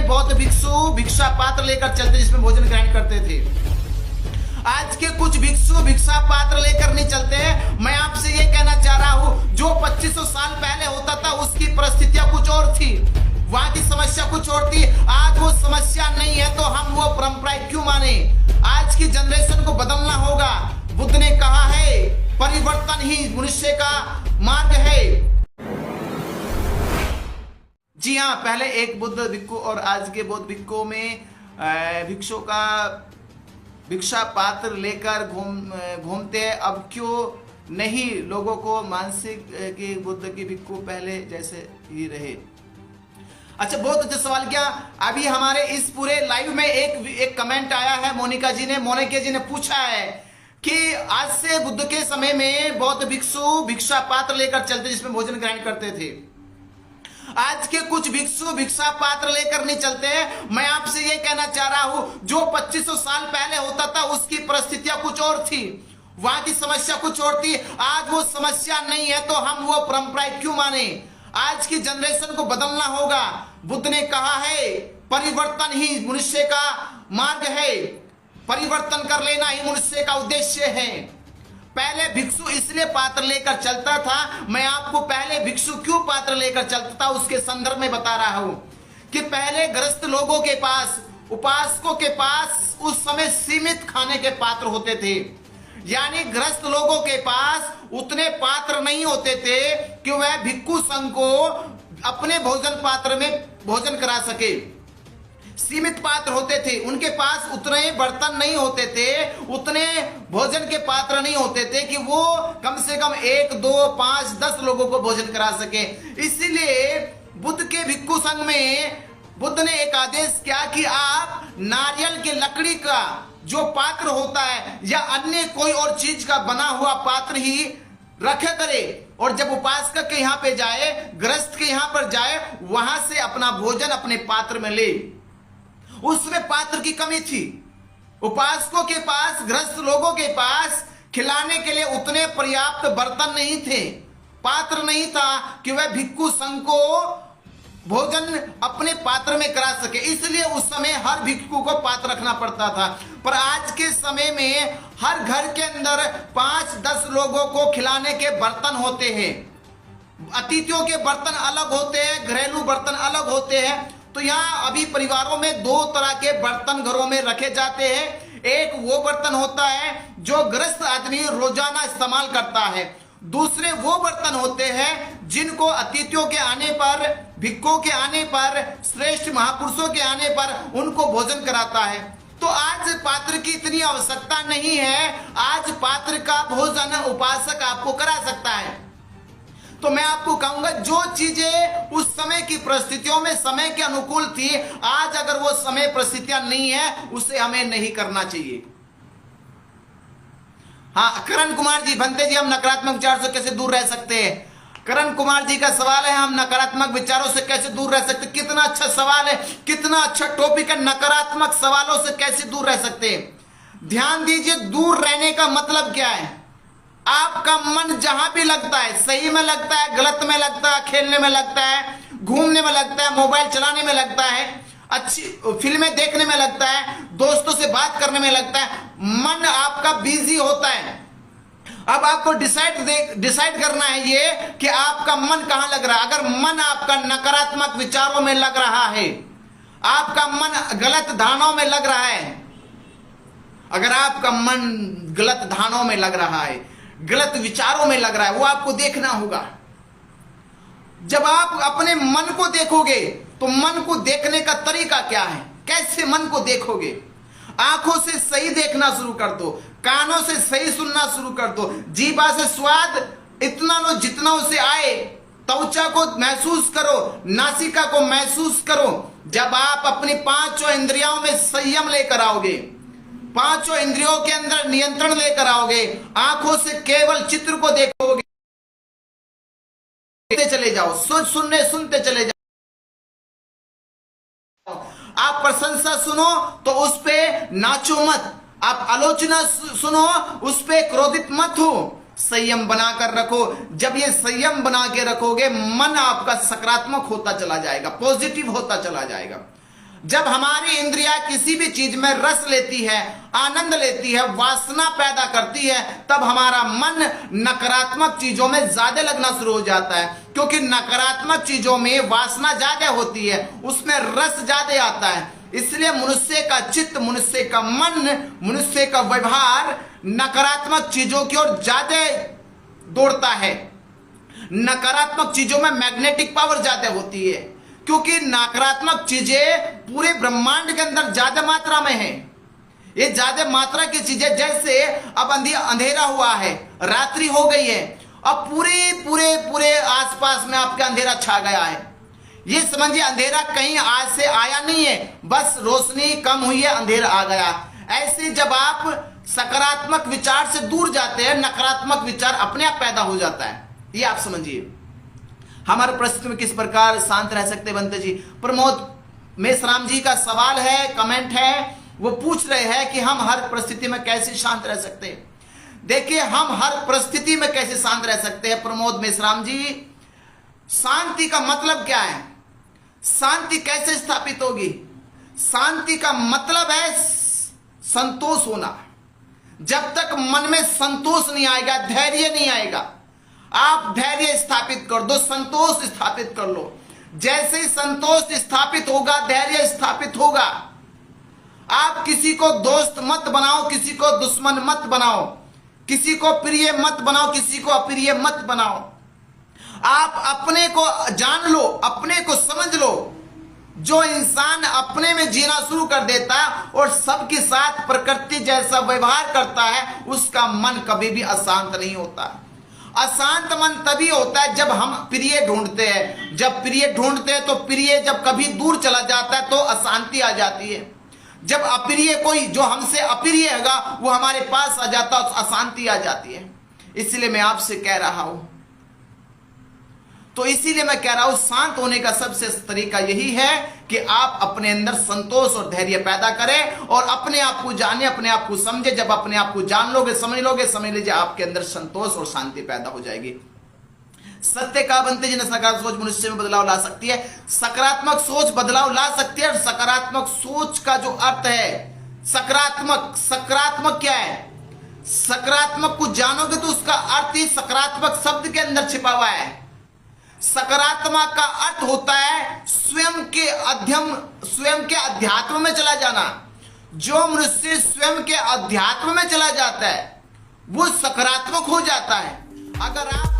बौद्ध भिक्षु भिक्षा पात्र लेकर चलते जिसमें भोजन ग्रहण करते थे। आज के कुछ भिक्षु भिक्षा पात्र लेकर नहीं चलते हैं। मैं आपसे ये कहना चाह रहा हूं, जो 2500 साल पहले होता था उसकी परिस्थितियां कुछ और थी, वहां की समस्या कुछ और थी। आज वो समस्या नहीं है तो हम वो परंपराएं क्यों माने। आज की जनरेशन को बदलना होगा। बुद्ध ने कहा है परिवर्तन ही मनुष्य का मार्ग है। जी हाँ, पहले एक बुद्ध भिक्षु और आज के बौद्ध भिक्षुओं में भिक्षु का भिक्षा पात्र लेकर घूमते हैं। अब क्यों नहीं लोगों को मानसिक कि बुद्ध की भिक्षु पहले जैसे ही रहे। अच्छा, बहुत अच्छा सवाल किया। अभी हमारे इस पूरे लाइव में एक कमेंट आया है। मोनिका जी ने पूछा है कि आज से बुद्ध के समय में बौद्ध भिक्षु भिक्षा पात्र लेकर चलते जिसमें भोजन ग्रहण करते थे। आज के कुछ भिक्षु भिक्षा पात्र लेकर नहीं चलते हैं। मैं आपसे ये कहना चाह रहा हूं, जो 2500 साल पहले होता था उसकी परिस्थितियां कुछ और थी, वहां की समस्या कुछ और थी। आज वो समस्या नहीं है तो हम वो परंपराएं क्यों माने। आज की जनरेशन को बदलना होगा। बुद्ध ने कहा है परिवर्तन ही मनुष्य का मार्ग है, परिवर्तन कर लेना ही मनुष्य का उद्देश्य है। पहले भिक्षु इसलिए पात्र लेकर चलता था। मैं आपको पहले भिक्षु क्यों पात्र लेकर चलता था उसके संदर्भ में बता रहा हूं कि पहले गृहस्थ लोगों के पास, उपासकों के पास उस समय सीमित खाने के पात्र होते थे। यानी गृहस्थ लोगों के पास उतने पात्र नहीं होते थे कि वह भिक्षु संघ को अपने भोजन पात्र में भोजन करा सके। सीमित पात्र होते थे, उनके पास उतने बर्तन नहीं होते थे, उतने भोजन के पात्र नहीं होते थे कि वो कम से कम 1, 2, 5, 10 लोगों को भोजन करा सके। इसीलिए बुद्ध के भिक्षु संघ में बुद्ध ने एक आदेश किया कि आप नारियल की लकड़ी का जो पात्र होता है या अन्य कोई और चीज का बना हुआ पात्र ही रखे करे, और जब उपासक के यहाँ पे जाए, गृहस्थ के यहाँ पर जाए, वहां से अपना भोजन अपने पात्र में ले। उसमें पात्र की कमी थी। उपासकों के पास, गृहस्थ लोगों के पास खिलाने के लिए उतने पर्याप्त बर्तन नहीं थे, पात्र नहीं था कि वह भिक्षु संघ को भोजन अपने पात्र में करा सके। इसलिए उस समय हर भिक्षु को पात्र रखना पड़ता था। पर आज के समय में हर घर के अंदर 5-10 लोगों को खिलाने के बर्तन होते हैं। अतिथियों के बर्तन अलग होते हैं, घरेलू बर्तन अलग होते हैं। तो यहाँ अभी परिवारों में 2 तरह के बर्तन घरों में रखे जाते हैं। एक वो बर्तन होता है जो गृहस्थ आदमी रोजाना इस्तेमाल करता है। दूसरे वो बर्तन होते हैं जिनको अतिथियों के आने पर, भिक्षुओं के आने पर, श्रेष्ठ महापुरुषों के आने पर उनको भोजन कराता है। तो आज पात्र की इतनी आवश्यकता नहीं है। आज पात्र का भोजन उपासक आपको करा सकता है। तो मैं आपको कहूंगा, जो चीजें उस समय की परिस्थितियों में समय के अनुकूल थी, आज अगर वो समय परिस्थितियां नहीं है, उसे हमें नहीं करना चाहिए। हाँ, करण कुमार जी, भंते जी, हम नकारात्मक विचार से कैसे दूर रह सकते हैं? करण कुमार जी का सवाल है, हम नकारात्मक विचारों से कैसे दूर रह सकते? कितना अच्छा सवाल है, कितना अच्छा टॉपिक है। नकारात्मक सवालों से कैसे दूर रह सकते हैं? ध्यान दीजिए, दूर रहने का मतलब क्या है? आपका मन जहां भी लगता है, सही में लगता है, गलत में लगता है, खेलने में लगता है, घूमने में लगता है, मोबाइल चलाने में लगता है, अच्छी फिल्में देखने में लगता है, दोस्तों से बात करने में लगता है, मन आपका बिजी होता है। अब आपको डिसाइड करना है ये कि आपका मन कहां लग रहा है। अगर मन आपका नकारात्मक विचारों में लग रहा है, आपका मन गलत धारणाओं में लग रहा है, अगर आपका मन गलत धारणाओं में लग रहा है, गलत विचारों में लग रहा है, वो आपको देखना होगा। जब आप अपने मन को देखोगे तो मन को देखने का तरीका क्या है? कैसे मन को देखोगे? आंखों से सही देखना शुरू कर दो, कानों से सही सुनना शुरू कर दो, जीभा से स्वाद इतना लो जितना उसे आए, त्वचा को महसूस करो, नासिका को महसूस करो। जब आप अपनी 5 इंद्रियों में संयम लेकर आओगे, 5 इंद्रियों के अंदर नियंत्रण लेकर आओगे, आंखों से केवल चित्र को देखोगे, चले जाओ, सुनते चले जाओ। आप प्रशंसा सुनो तो उस पे नाचो मत, आप आलोचना सुनो उस पे क्रोधित मत हो, संयम बनाकर रखो। जब ये संयम बना के रखोगे, मन आपका सकारात्मक होता चला जाएगा, पॉजिटिव होता चला जाएगा। जब हमारी इंद्रिया किसी भी चीज में रस लेती है, आनंद लेती है, वासना पैदा करती है, तब हमारा मन नकारात्मक चीजों में ज्यादा लगना शुरू हो जाता है, क्योंकि नकारात्मक चीजों में वासना ज्यादा होती है, उसमें रस ज्यादा आता है। इसलिए मनुष्य का चित्त, मनुष्य का मन, मनुष्य का व्यवहार नकारात्मक चीजों की ओर ज्यादा दौड़ता है। नकारात्मक चीजों में मैग्नेटिक पावर ज्यादा होती है, क्योंकि नकारात्मक चीजें पूरे ब्रह्मांड के अंदर ज्यादा मात्रा में है। ये ज्यादा मात्रा की चीजें, जैसे अब अंधेरा हुआ है, रात्रि हो गई है, अब पूरे पूरे पूरे आसपास में आपके अंधेरा छा गया है। ये समझिए अंधेरा कहीं आज से आया नहीं है, बस रोशनी कम हुई है, अंधेरा आ गया। ऐसे जब आप सकारात्मक विचार से दूर जाते हैं, नकारात्मक विचार अपने आप पैदा हो जाता है। ये आप समझिए। हमारे परिस्थिति में किस प्रकार शांत रह सकते बंते जी? प्रमोद मेश्राम जी का सवाल है, कमेंट है, वो पूछ रहे हैं कि हम हर परिस्थिति में कैसे शांत रह सकते हैं। देखिए, हम हर परिस्थिति में कैसे शांत रह सकते हैं प्रमोद मेश्राम जी? शांति का मतलब क्या है? शांति कैसे स्थापित होगी? शांति का मतलब है संतोष होना। जब तक मन में संतोष नहीं आएगा, धैर्य नहीं आएगा, आप धैर्य स्थापित कर दो, संतोष स्थापित कर लो। जैसे ही संतोष स्थापित होगा, धैर्य स्थापित होगा। आप किसी को दोस्त मत बनाओ, किसी को दुश्मन मत बनाओ, किसी को प्रिय मत बनाओ, किसी को अप्रिय मत बनाओ। आप अपने को जान लो, अपने को समझ लो। जो इंसान अपने में जीना शुरू कर देता है और सबके साथ प्रकृति जैसा व्यवहार करता है, उसका मन कभी भी अशांत नहीं होता। अशांत मन तभी होता है जब हम प्रिय ढूंढते हैं। जब प्रिय ढूंढते हैं तो प्रिय जब कभी दूर चला जाता है तो अशांति आ जाती है। जब अप्रिय कोई जो हमसे अप्रिय होगा वो हमारे पास आ जाता है तो अशांति आ जाती है। इसलिए मैं आपसे कह रहा हूं, तो इसीलिए मैं कह रहा हूं, शांत होने का सबसे तरीका यही है कि आप अपने अंदर संतोष और धैर्य पैदा करें और अपने आप को जाने, अपने आप को समझे। जब अपने आप को जान लोगे, समझ लीजिए, आपके अंदर संतोष और शांति पैदा हो जाएगी। सत्य का बनते जिन्हें सकारात्मक सोच मनुष्य में बदलाव ला सकती है। सकारात्मक सोच बदलाव ला सकती है। और सकारात्मक सोच का जो अर्थ है, सकारात्मक क्या है? सकारात्मक को जानोगे तो उसका अर्थ ही सकारात्मक शब्द के अंदर छिपा हुआ है। सकारात्मक का अर्थ होता है स्वयं के अध्यात्म में चला जाना। जो मनुष्य स्वयं के अध्यात्म में चला जाता है वो सकारात्मक हो जाता है। अगर आप